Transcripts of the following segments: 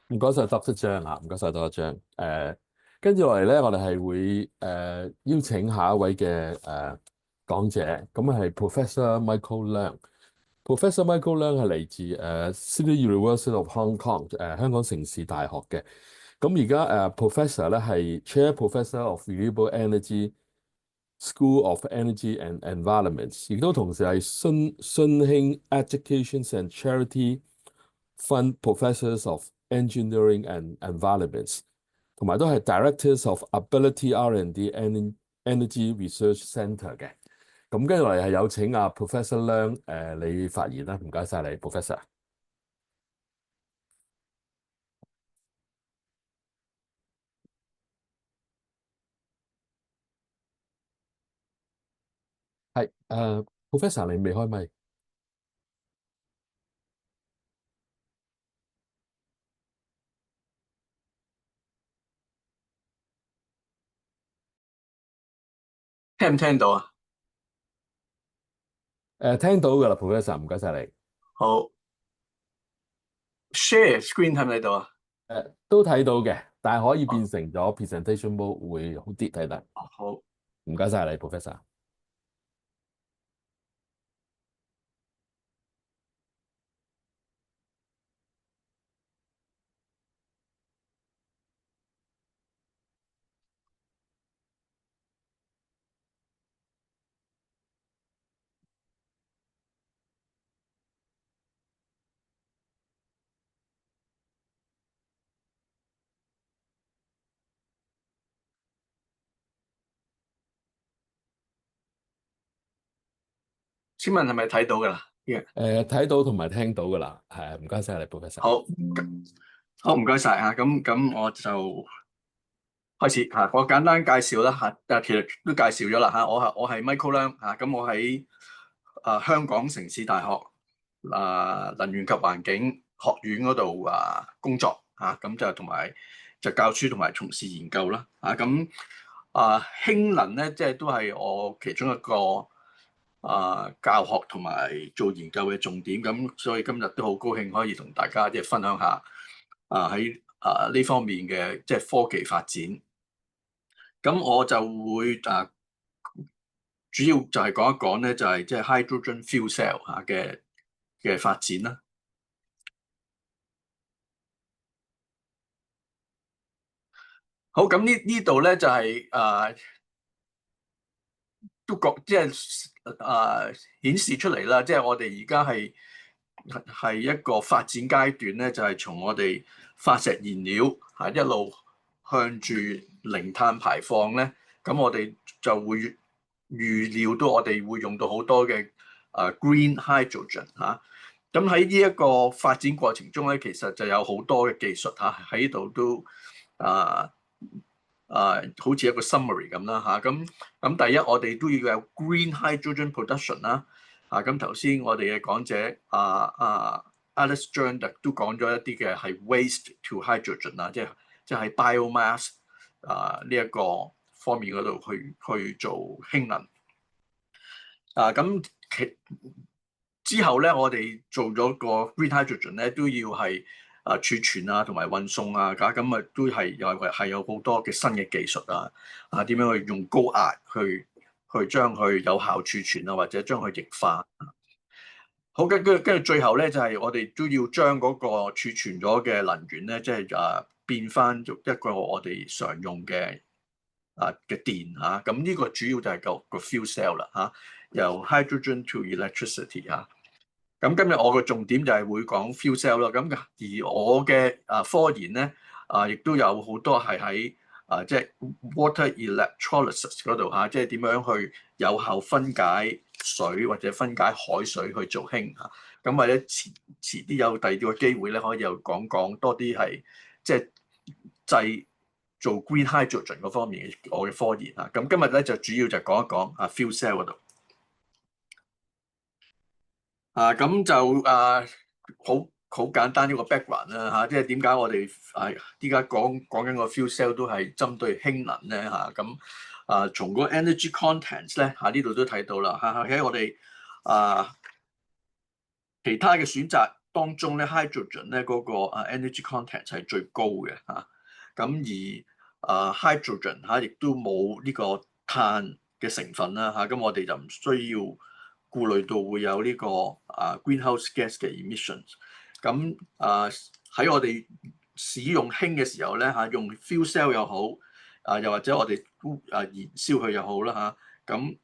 唔該晒 Dr. 張啊，唔該晒 Dr. 張。跟住落嚟咧，我哋係會邀請下一位嘅講者，咁係 Professor Michael Leung。Professor Michael Leung 係嚟自Sydney University of Hong Kong 香港城市大學嘅。咁而家Professor 咧係 Chair Professor of Renewable Energy School of Energy and Environment，亦都同時係信興 Education and Charity Fund Professors of Engineering and Environment，同埋都係 Directors of Ability R&D and Energy Research Centre 嘅。咁跟住嚟係有請阿 Professor Leung 你發言啦，唔該晒你 Professor。係Professor 你未開咪？聽唔聽到啊？聽到㗎啦，Professor，唔該晒你。好，share screen 睇唔睇到啊？都睇到嘅，但係可以變成咗 presentation mode 會好啲睇得。好，唔該晒你，Professor。請問係咪睇到噶啦？Yeah，睇到同埋聽到㗎啦，係唔該晒你，Professor。好，好唔該晒嚇。咁我就開始嚇。我簡單介紹啦嚇。其實都介紹咗啦嚇。我係 Michael Leung 嚇。咁我喺香港城市大學能源及環境學院嗰度工作嚇。咁就同埋就教書同埋從事研究啦嚇。咁氫能咧，即係都係我其中一個教學同埋做研究嘅重點，咁所以今日都好高興可以同大家即係分享下喺呢方面嘅即係科技發展。咁我就會主要就係講一講咧，就係即係 hydrogen fuel cell 嘅發展啦。好，咁呢度咧就係都覺即係顯示出嚟啦，即係我哋而家係一個發展階段咧，就係從我哋化石燃料一路向住零碳排放咧，咁我哋就會預料到我哋會用到好多嘅green hydrogen 嚇。咁喺呢一個發展過程中咧，其實就有好多嘅技術喺度都啊。好似一個 summary 咁啦嚇。咁第一，我哋都要有 green hydrogen production 啦。咁頭先我哋嘅講者Alice Zhang 都講咗一啲嘅係 waste to hydrogen 啦，即係 biomass 呢一個方面嗰度去做氫能。咁之後咧，我哋做咗個 green hydrogen 咧，都要係儲存同埋運送咁都係有好多嘅新嘅技術點樣去用高壓去將佢有效儲存或者將佢液化。好，跟住最後咧，就係我哋都要將嗰個儲存咗嘅能源咧，即係變翻一個我哋常用嘅嘅電咁呢個主要就係個 fuel cell 啦由 hydrogen to electricity 咁今日我嘅重點就係會講 fuel cell 啦。咁而我嘅科研咧亦都有好多係喺即係 water electrolysis 嗰度即係點樣去有效分解水或者分解海水去做氫咁或者遲啲有第二個機會咧，可以又講多啲係即係製做 green hydrogen 嗰方面嘅我嘅科研咁今日咧就主要就講一講fuel cell 嗰度。咁就好簡單一個 background 啦即係點解我哋依家講緊個 fuel cell 都係針對氫能咧咁從個 energy contents 咧呢度都睇到啦喺我哋其他嘅選擇當中咧 hydrogen 咧嗰個energy content 係最高嘅嚇。咁而hydrogen 亦都冇呢個碳嘅成分啦嚇，咁我哋就唔需要顧慮到會有呢個greenhouse gas 嘅 emissions。咁喺我哋使用氫嘅時候咧用 fuel cell 又好，又或者我哋燃燒佢又好啦嚇，咁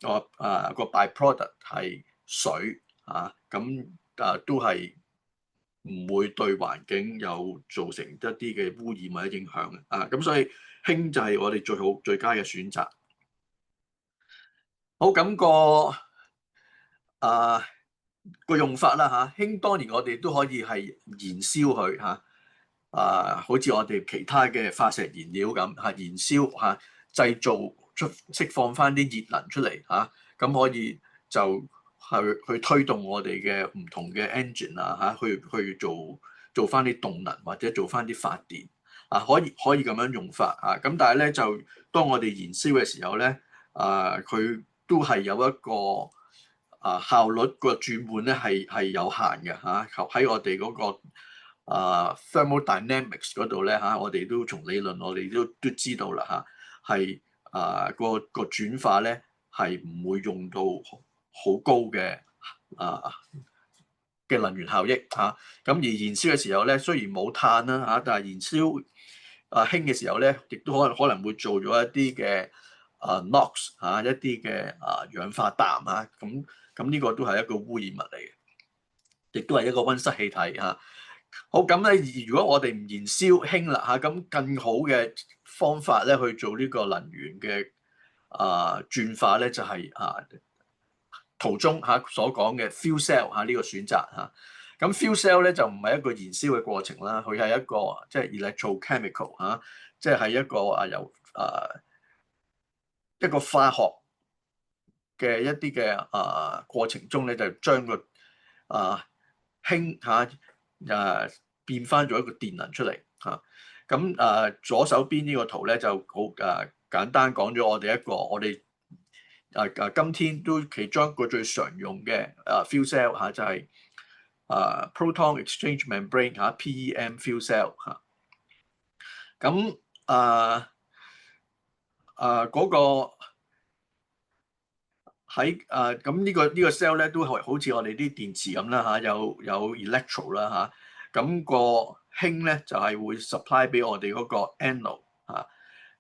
個 byproduct 係水咁都係唔會對環境有造成一啲嘅污染或者影響嘅咁所以氫就係我哋最佳嘅選擇。好，咁個用法啦氫當然我哋都可以係燃燒佢好似我哋其他嘅化石燃料咁燃燒製造釋放翻啲熱能出嚟咁可以就去推動我哋嘅唔同嘅 engine 去做翻啲動能或者做翻啲發電可以咁樣用法咁但係咧就當我哋燃燒嘅時候咧佢都係有一個效率個轉換咧係有限嘅喺我哋嗰個thermodynamics 嗰度咧我哋都從理論我哋都知道啦係個轉化咧係唔會用到好高嘅能源效益咁而燃燒嘅時候咧雖然冇碳啦但係燃燒氫嘅時候咧亦都可能會做咗一啲嘅NOx 一啲嘅氧化氮咁呢個都係一個污染物嚟嘅，亦都係一個溫室氣體好咁咧，如果我哋唔燃燒氫啦咁更好嘅方法咧去做呢個能源嘅轉化咧就係圖中所講嘅 fuel cell 呢個選擇咁 fuel cell 咧就唔係一個燃燒嘅過程啦，佢係一個即係 electrochemical 即係一個由一個化學嘅一啲嘅過程中咧，就將個氫變翻咗一個電能出嚟咁左手邊呢個圖咧就好簡單講咗我哋今天都其中一個最常用嘅fuel cell 就係proton exchange membrane PEM fuel cell 咁嗰個喺咁呢個 cell 咧都係好似我哋啲電池咁啦有 electro 啦咁個氫咧就係會 supply 俾我哋嗰個 anode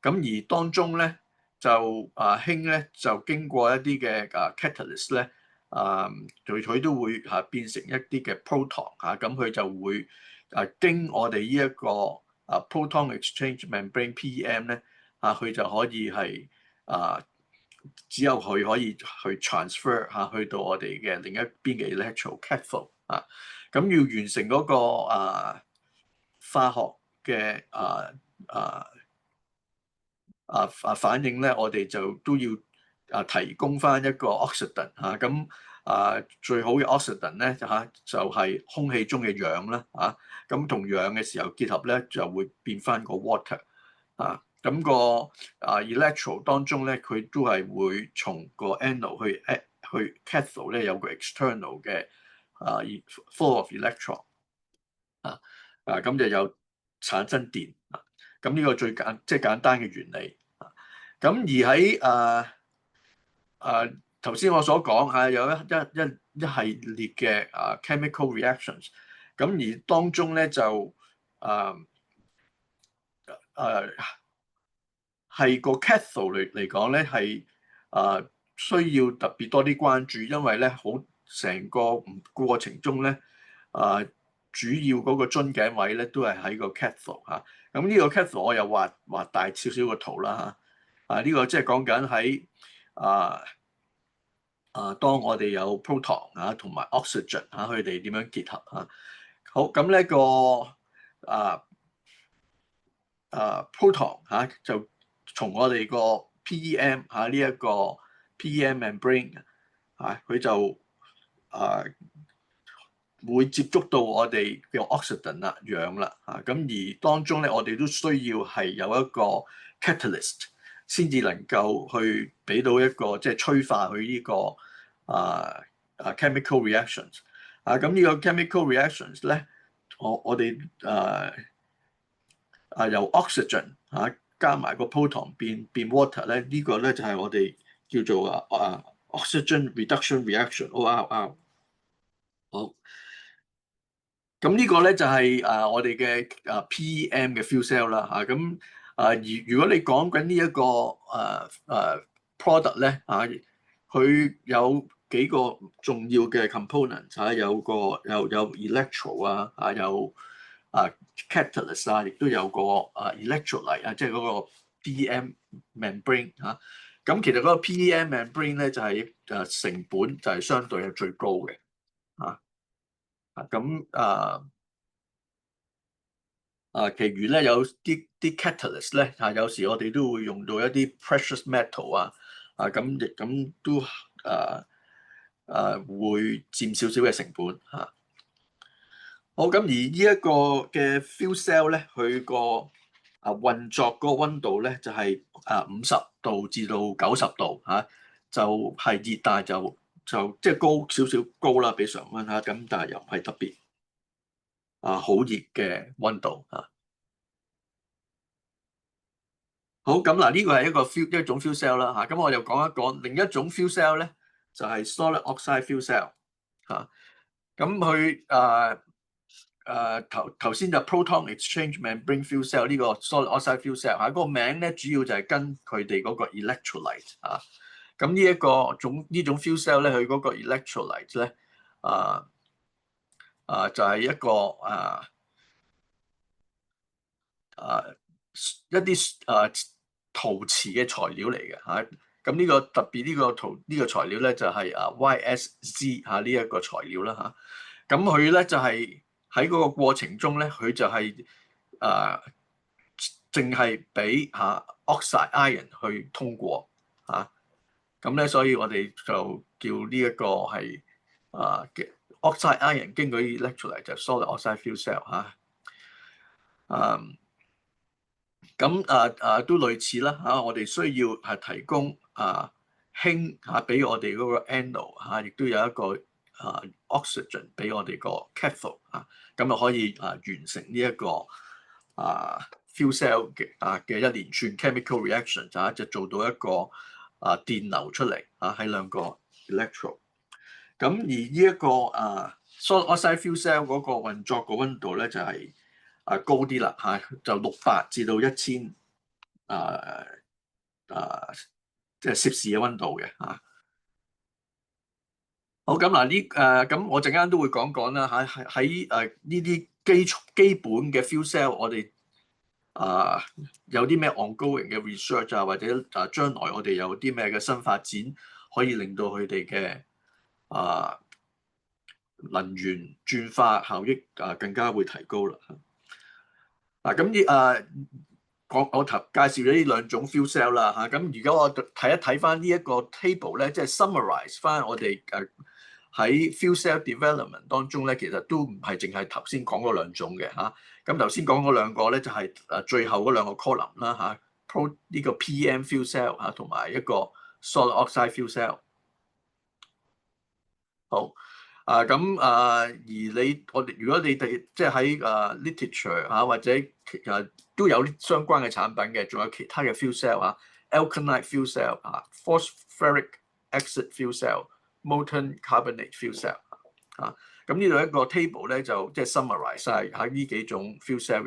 咁而當中咧就氫咧就經過一啲嘅catalyst 咧佢都會變成一啲嘅 proton 咁佢就會經我哋呢一個proton exchange membrane PEM 咧佢就可以係只有佢可以去 transfer 去到我哋嘅另一邊嘅 electro cathode 咁要完成嗰個化學嘅反應咧，我哋就都要提供翻一個 oxidant 咁最好嘅 oxidant 咧就係空氣中嘅氧啦咁同氧嘅時候結合咧就會變翻個 water咁個electro 當中咧，佢都係會從個 anode 去 cathode 咧有個 external 嘅flow of electron 咁就有產生電咁呢個即係簡單嘅原理咁而喺頭先我所講有一系列嘅chemical reactions 咁而當中咧就係個 cathode 嚟講咧係需要特別多啲關注，因為咧成個過程中咧主要嗰個樽頸位咧都係喺個 cathode咁呢個 cathode 我又畫大少少個圖啦呢個即係講緊喺當我哋有 proton 同埋 oxygen 佢哋點樣結合好咁呢個proton 就從我哋個 PEM 呢一個 PEM membrane 佢就會接觸到我哋嘅 oxidant 啦氧啦咁而當中咧我哋都需要係有一個 catalyst 先至能夠去俾到一個即係催化佢呢個chemical reactions 咁呢個 chemical reactions 咧，我哋由 oxygen 加埋個 proton 變 water 咧，呢個咧就係我哋叫做oxygen reduction reaction，ORR。好，咁呢個咧就係我哋嘅PEM 嘅 fuel cell 啦咁如果你講緊呢一個product 咧佢有幾個重要嘅 component 有 electro 有catalyst 亦都有個electrolyte 即係嗰個 PEM membrane 咁其實嗰個 PEM membrane 咧就係成本就係相對係最高嘅其餘咧有啲 catalyst 咧有時我哋都會用到一啲 precious metal 咁都會佔少少嘅成本好，咁而呢一個嘅 fuel cell 咧，佢個運作嗰個溫度咧就係50度至到90度就係熱，但係就即係高少少高啦，比常溫咁但係又唔係特別好熱嘅溫度好，咁嗱呢個係一種 fuel cell 啦咁我又講一講另一種 fuel cell 咧，就係 solid oxide fuel cell 咁佢頭先就 proton exchange membrane fuel cell 呢個 solid oxide fuel cell 嗰個名咧主要就係跟佢哋嗰個 electrolyte咁呢種 fuel cell 咧，佢嗰個 electrolyte 咧就係一個一啲陶瓷嘅材料嚟嘅咁呢個特別呢個材料咧就係YSZ 呢一個材料啦咁佢咧就係喺嗰個過程中咧，佢就係淨係俾oxide ion 去通過咁咧，所以我哋就叫呢一個係oxide ion 經過 electrolyte 就 solid oxide fuel cell 咁都類似啦我哋需要係提供氫俾我哋嗰個 anode 亦都有一個oxygen 俾我哋個 cathode 咁就可以完成呢一個fuel cell 嘅一連串 chemical reaction 就做到一個電流出嚟喺兩個 electro。咁而呢一個solid oxide fuel cell 嗰個運作個溫度咧就係高啲啦就600至到1000即係攝氏嘅溫度嘅好咁嗱咁我陣間都會講啦喺呢啲基本嘅 fuel cell 我哋有啲咩 ongoing 嘅 research 或者將來我哋有啲咩嘅新發展可以令到佢哋嘅能源轉化效益更加會提高啦咁我介紹咗呢兩種 fuel cell 啦咁而家我睇一睇翻呢一個 table 咧，即係 summarize 翻我哋喺 fuel cell development 當中咧，其實都唔係淨係頭先講嗰兩種嘅咁頭先講嗰兩個咧就係最後嗰兩個 column 啦呢個 PM fuel cell 同埋一個 solid oxide fuel cell。好如果你哋即係喺literature或者都有相關嘅產品嘅，仲有其他嘅 fuel cell alkaline fuel cell phosphoric acid fuel cell molten carbonate fuel cell咁呢度一個 table 咧就即係 summarize 晒喺呢幾種 fuel cell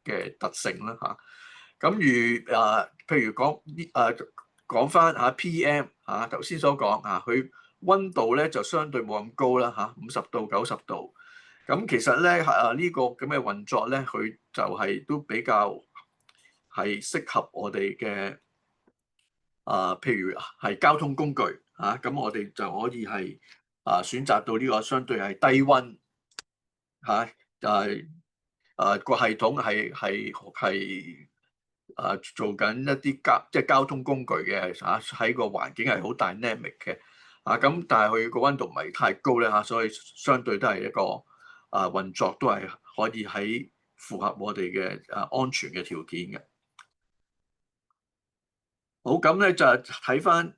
嘅特性啦咁譬如講翻PM 頭先所講佢溫度咧就相對冇咁高啦50度90度咁其實咧呢個咁嘅運作咧佢就係都比較係適合我哋嘅譬如係交通工具咁我哋就可以係選擇到呢個相對係低溫個系統係做緊一啲即係交通工具嘅喺個環境係好 dynamic 嘅咁但係佢個溫度唔係太高咧所以相對都係一個運作都係可以喺符合我哋嘅安全嘅條件嘅。好咁咧就睇翻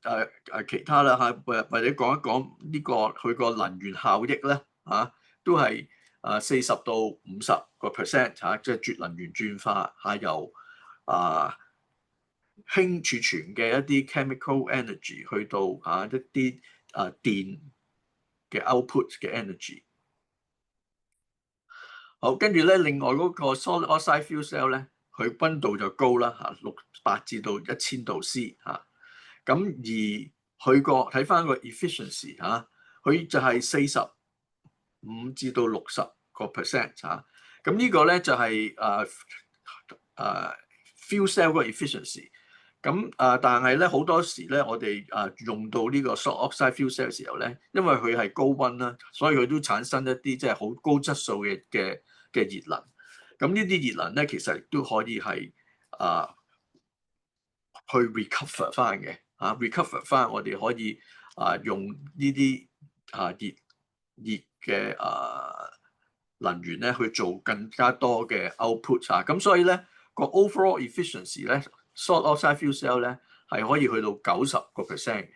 其他啦或者講一講呢個佢個能源效益咧都係40到50% 即係絕能源轉化由氫儲存嘅一啲 chemical energy 去到一啲電嘅 output 嘅 energy。好，跟住咧，另外嗰個 solid oxide fuel cell 咧，佢溫度就高啦，600至到1000°C 咁而佢個睇翻個 efficiency 佢就係45至到60% 咁呢個咧就係fuel cell 嗰個 efficiency。咁但係咧好多時咧，我哋用到呢個 solid oxide fuel cell 嘅時候咧，因為佢係高溫啦，所以佢都產生一啲即係好高質素嘅熱能。咁呢啲熱能咧，其實亦都可以係去 recover 翻嘅recover 翻我哋可以用呢啲熱嘅能源咧去做更加多嘅 output 咁所以咧個 overall efficiency 咧 solid oxide fuel cell 咧係可以去到90%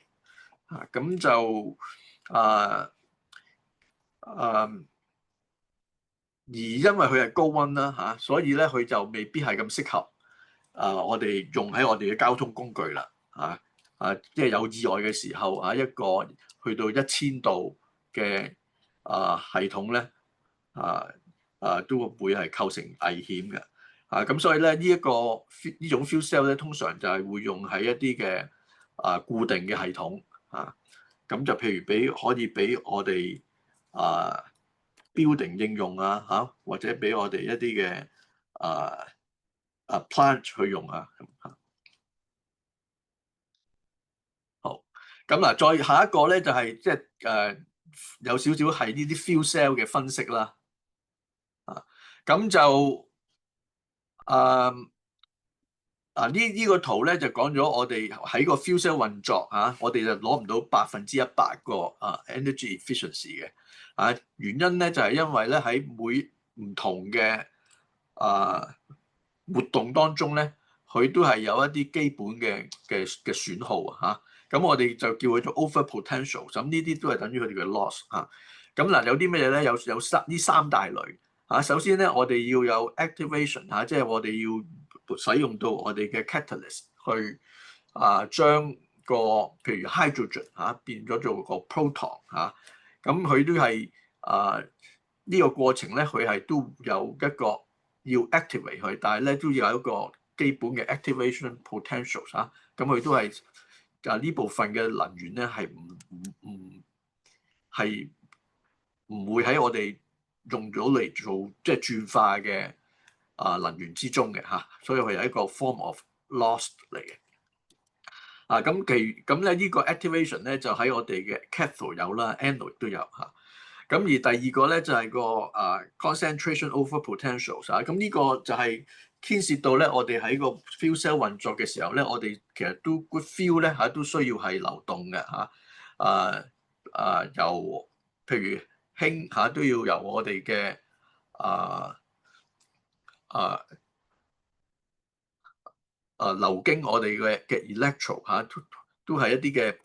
嘅咁就而因為佢係高溫啦所以咧佢就未必係咁適合我哋用喺我哋嘅交通工具啦即係有意外嘅時候一個去到1000度嘅系統咧都會係構成危險嘅咁所以咧呢種 fuel cell 咧通常就係會用喺一啲嘅固定嘅系統咁就譬如可以俾我哋building 應用或者俾我哋一啲嘅plant 去用好，咁再下一個咧就係即係有少少係呢啲 fuel cell 嘅分析啦。咁就呢個圖咧就講咗我哋喺個 fuel cell 運作我哋就攞唔到100%個energy efficiency 嘅原因咧就係因為咧喺每唔同嘅活動當中咧，佢都係有一啲基本嘅損耗咁我哋就叫佢做 over potential。咁呢啲都係等於佢哋嘅 loss 咁有啲咩嘢咧？有呢三大類首先咧，我哋要有 activation 即係我哋要使用到我哋嘅 catalyst 去將個譬如 hydrogen 變咗做個 proton 咁佢都係呢個過程咧，佢係都有一個要 activate 佢，但係咧都要有一個基本嘅 activation potential 咁佢都係呢部分嘅能源咧係唔會喺我哋用咗嚟做即係轉化嘅能源之中嘅所以佢係一個 form of loss 嚟嘅咁咧呢個 activation 咧就喺我哋嘅 cathode 有啦 anode 都有咁而第二個咧就係個concentration over potential 咁呢個就係牽涉到咧我哋喺個 fuel cell 運作嘅時候咧，我哋其實都 good fuel 咧都需要係流動嘅由譬如氫都要由我哋嘅流經我哋嘅 electro 都係一啲嘅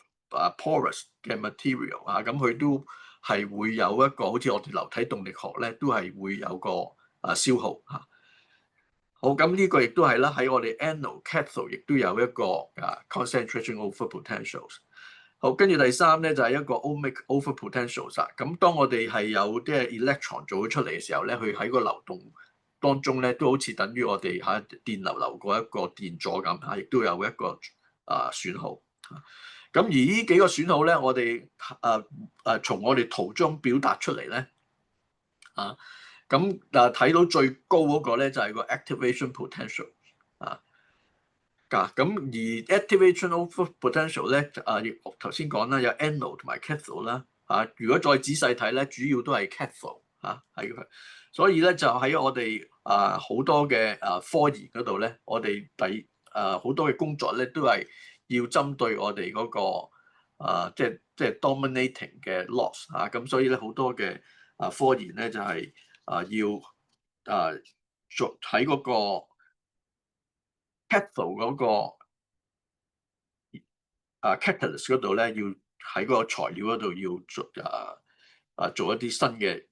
porous 嘅 material 咁佢都係會有一個好似我哋流體動力學咧，都係會有個消耗好，咁呢個亦都係啦，喺我哋 anode cathode 亦都有一個concentration over potentials。好，跟住第三咧就係一個 ohmic over potentials。咁當我哋係有啲 electron 做咗出嚟嘅時候咧，佢喺個流動當中咧都好似等於我哋電流流過一個電阻咁亦都有一個損耗。咁而呢幾個損耗咧，我哋從我哋圖中表達出嚟咧咁睇到最高嗰個咧就係個 activation potential 咁而 activation over potential 咧頭先講啦，有 anode 同埋 cathode 啦如果再仔細睇咧，主要都係 cathode 係佢，所以咧就喺我哋好多嘅科研嗰度咧，我哋好多嘅工作咧都係要針對我哋嗰個即係 dominating 嘅 loss 咁所以咧好多嘅科研咧就係要做喺嗰個 cathode 嗰個catalyst 嗰度咧，要喺嗰個材料嗰度要做一啲新嘅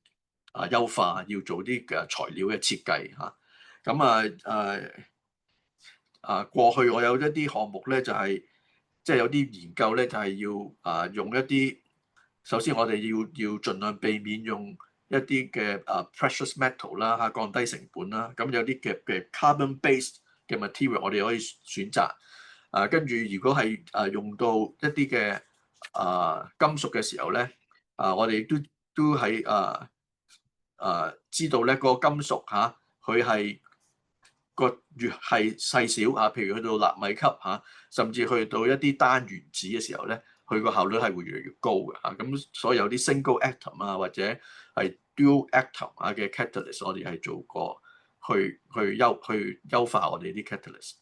優化，要做啲嘅材料嘅設計嚇。過去我有一啲項目咧，就係即係有啲研究咧，就係要用一啲，首先我哋要盡量避免用一啲嘅precious metal 啦嚇，降低成本啦。咁有啲嘅 carbon based 嘅 material 我哋可以選擇。跟住如果係用到一啲嘅金屬嘅時候咧，我哋都係知道咧個金屬嚇，佢係個越係細小譬如去到納米級甚至去到一啲單原子嘅時候咧，佢個效率係會越嚟越高嘅咁所以有啲 single atom 或者係 dual atom 嘅 catalyst， 我哋係做過去優化我哋啲 catalyst。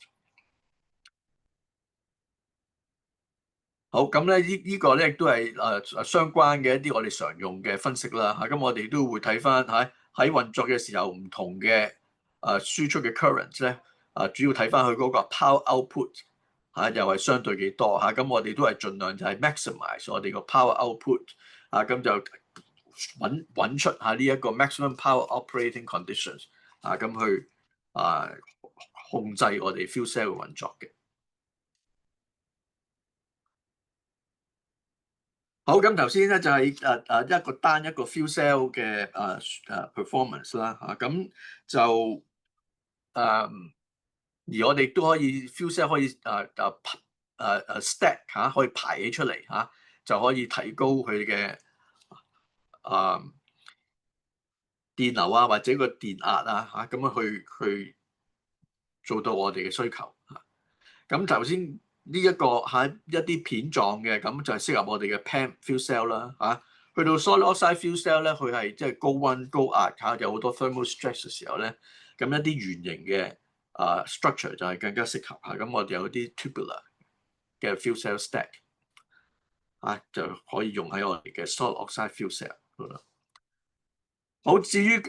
好，咁咧呢個咧亦都係相關嘅一啲我哋常用嘅分析啦咁我哋都會睇翻喺運作嘅時候唔同嘅輸出嘅 current 咧主要睇翻佢嗰個 power output 又係相對幾多咁我哋都係盡量就係 maximize 我哋個 power output 咁就揾出呢一個 maximum power operating conditions 咁去控制我哋 fuel cell 嘅運作嘅。好，咁頭先咧就係一個單一個 fuel cell 嘅performance 啦咁就而我哋都可以 fuel cell 可以stack 可以排起出嚟就可以提高佢嘅電流或者個電壓咁樣去做到我哋嘅需求咁頭先呢一個一啲片狀嘅咁就係適合我哋嘅 PEM fuel cell 啦去到 solid oxide fuel cell 咧，佢係即係高溫高壓有好多 thermal stress 嘅時候咧，咁一啲圓形嘅structure 就係更加適合咁我哋有啲 tubular 嘅 fuel cell stack 就可以用喺我哋嘅 solid oxide fuel cell 度啦。好，至於現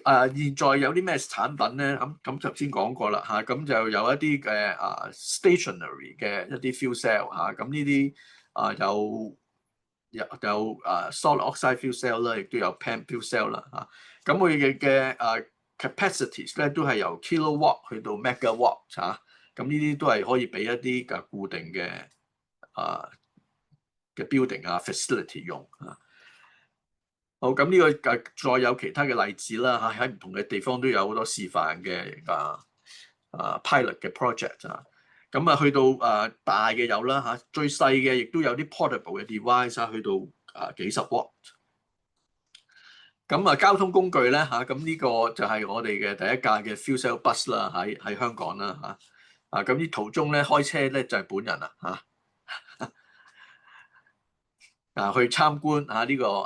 在有啲咩產品咧？咁頭先講過啦咁就有一啲嘅stationary 嘅一啲 fuel cell 咁呢啲有solid oxide fuel cell 啦，亦都有 PEM fuel cell 啦咁佢嘅capacities 咧都係由 kilowatt 去到 megawatt 咁呢啲都係可以俾一啲嘅固定嘅building facility 用好，咁呢個再有其他嘅例子啦喺唔同嘅地方都有好多示範嘅pilot 嘅 project 咁去到大嘅有啦最細嘅亦都有啲 portable 嘅 device 去到幾十 watt。咁交通工具咧咁呢個就係我哋嘅第一架嘅 fuel cell bus 啦喺香港啦咁呢途中咧開車咧就係本人啦去參觀呢個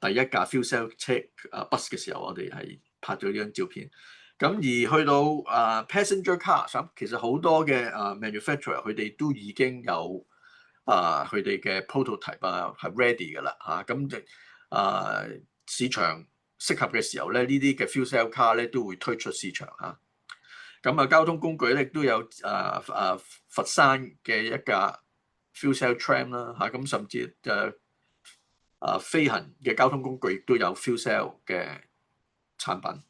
第一架 fuel cell 車bus 嘅時候，我哋係拍咗呢張照片。咁而去到passenger car，其實好多嘅manufacturer 佢哋都已經有佢哋嘅 prototype 係 ready 㗎啦咁就市場適合嘅時候咧，呢啲嘅 fuel cell car 咧都會推出市場咁交通工具咧亦都有佛山嘅一架 fuel cell tram 啦咁甚至飛行嘅交通工具亦都有 fuel cell 嘅產品。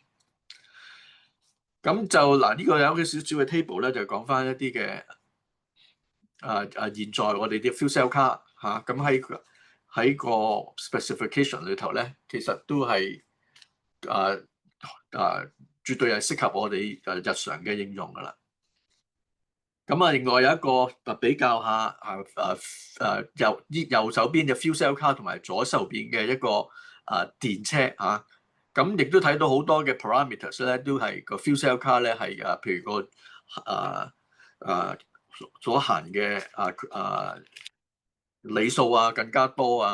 咁就呢個有少少嘅 table 咧，就講翻一啲嘅現在我哋啲 fuel cell car 咁喺個 specification 裏頭咧，其實都係絕對係適合我哋日常嘅應用噶啦。咁另外有一個比較下右手邊嘅 fuel cell car 同埋左手邊嘅一個電車咁亦都睇到好多嘅 parameters 咧，都係個 fuel cell car 咧係譬如個所行嘅里數更加多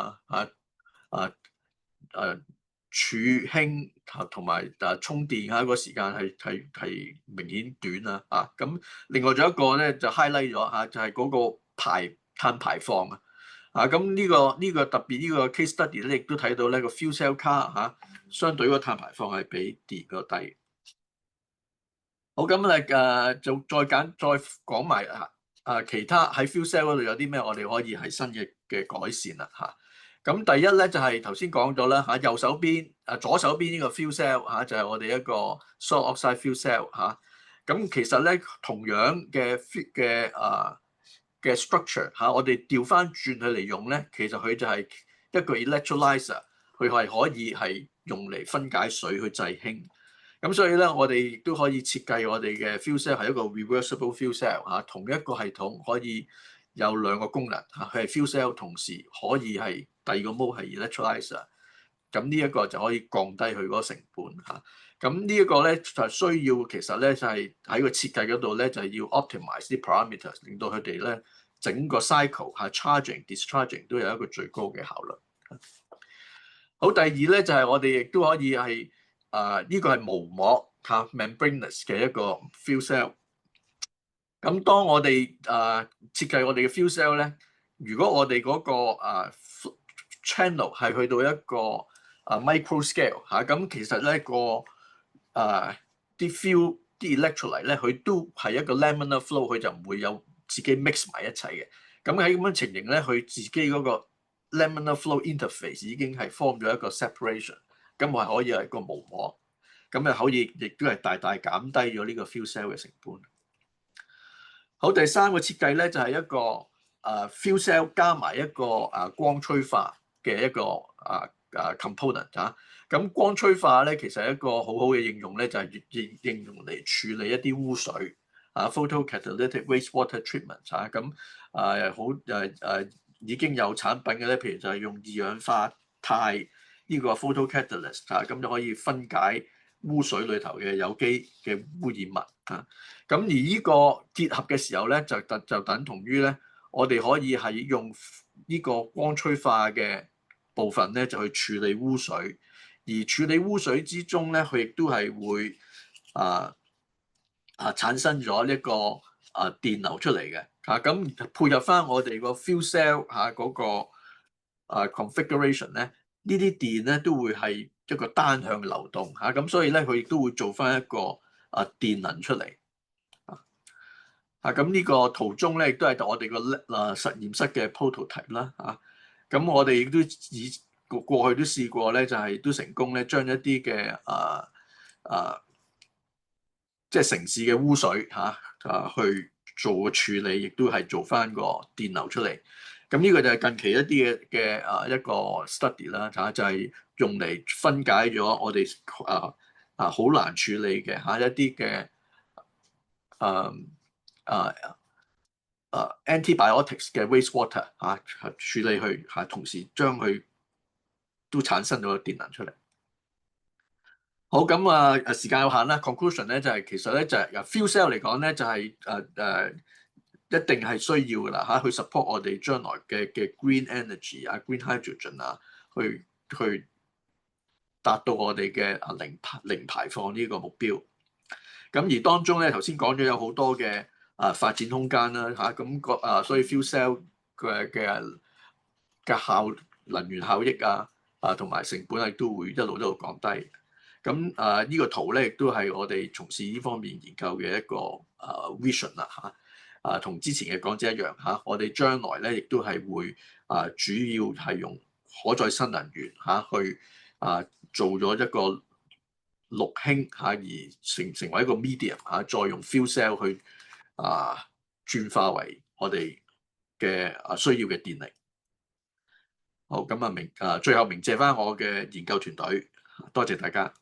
儲氫同埋充電個時間係明顯短咁另外仲有一個咧就 highlight 咗就係嗰個碳排放咁呢個特別呢個 case study 咧，亦都睇到呢個 fuel cell car 相對嗰個碳排放係比電個低。好，咁就再講埋其他喺 fuel cell 嗰度有啲咩我哋可以係新嘅改善啦咁第一咧就係頭先講咗啦嚇，右手邊左手邊呢個 fuel cell 嚇就係我哋一個 solid oxide fuel cell 嚇。咁其實咧同樣嘅 structure 嚇，我哋調翻轉佢嚟用咧，其實佢就係一個 electrolyzer，佢係可以係用嚟分解水去製氫。咁所以咧，我哋亦都可以設計我哋嘅 fuel cell 係一個 reversible fuel cell 嚇，同一個系統可以有兩個功能嚇，佢係 fuel cell 同時可以係第二個 mode 係 electrolyzer。咁呢一個就可以降低佢嗰個成本嚇。咁呢一個咧就需要其實咧就係喺個設計嗰度咧就係要 optimize 啲 parameters，令到佢哋咧整個 cycle 嚇 charging discharging 都有一個最高嘅效率。好，第二咧就係我哋亦都可以係呢個係無膜嚇 membraneless 嘅一個 fuel cell。咁當我哋設計我哋嘅 fuel cell 咧，如果我哋嗰個channel 係去到一個micro scale 嚇，咁其實咧啲 fuel 啲 electrolyte 咧，佢都係一個 laminar flow，佢就唔會有自己 mix 埋一齊嘅。咁喺咁樣情形咧，佢自己嗰個 laminar flow interface 已經係 form 咗一個 separation，咁我係可以係一個無膜，咁就可以亦都係大大減低咗呢個 fuel cell 嘅成本。好，第三個設計咧就係一個fuel cell 加埋一個光催化嘅一個component 嚇。咁光催化咧其實係一個好好嘅應用咧，就係應用嚟處理一啲污水photocatalytic wastewater treatment 嚇。咁已經有產品嘅咧，譬如就係用二氧化鈦呢個 photocatalyst 嚇，咁就可以分解污水裏頭嘅有機嘅污染物啊。咁而呢個結合嘅時候咧，就等同於咧，我哋可以係用呢個光催化嘅部分咧，就去處理污水。而處理污水之中咧，佢亦都係會產生咗一個電流出嚟嘅嚇。咁配合翻我哋個 fuel cell 嗰個configuration 咧，呢啲電咧都會係一個單向流動嚇。咁所以咧，佢亦都會做翻一個電能出嚟。咁呢個圖中咧，亦都係我哋個實驗室嘅 prototype 啦咁我哋亦都過去都試過咧，就係都成功咧，將一啲嘅即係城市嘅污水去做個處理，亦都係做翻個電流出嚟。咁呢個就係近期一啲嘅一個 study 啦就係用嚟分解咗我哋好難處理嘅一啲嘅antibiotics 嘅 wastewater 處理佢同時將佢都產生咗個電能出嚟。好，咁時間有限啦 ，conclusion 咧就係其實咧就係由 fuel cell 嚟講咧就係一定係需要噶啦去 support 我哋將來嘅 green energy green hydrogen 去達到我哋嘅零排放呢個目標。咁而當中咧頭先講咗有好多嘅發展空間啦所以 fuel cell 嘅能源效益同埋成本亦都會一路降低。咁呢個圖咧亦都係我哋從事呢方面研究嘅一個vision 啦同之前嘅講者一樣我哋將來咧亦都係會主要係用可再生能源去做咗一個綠氫而成為一個 medium 再用 fuel cell 去轉化為我哋嘅需要嘅電力。好，咁最後鳴謝翻我嘅研究團隊，多謝大家。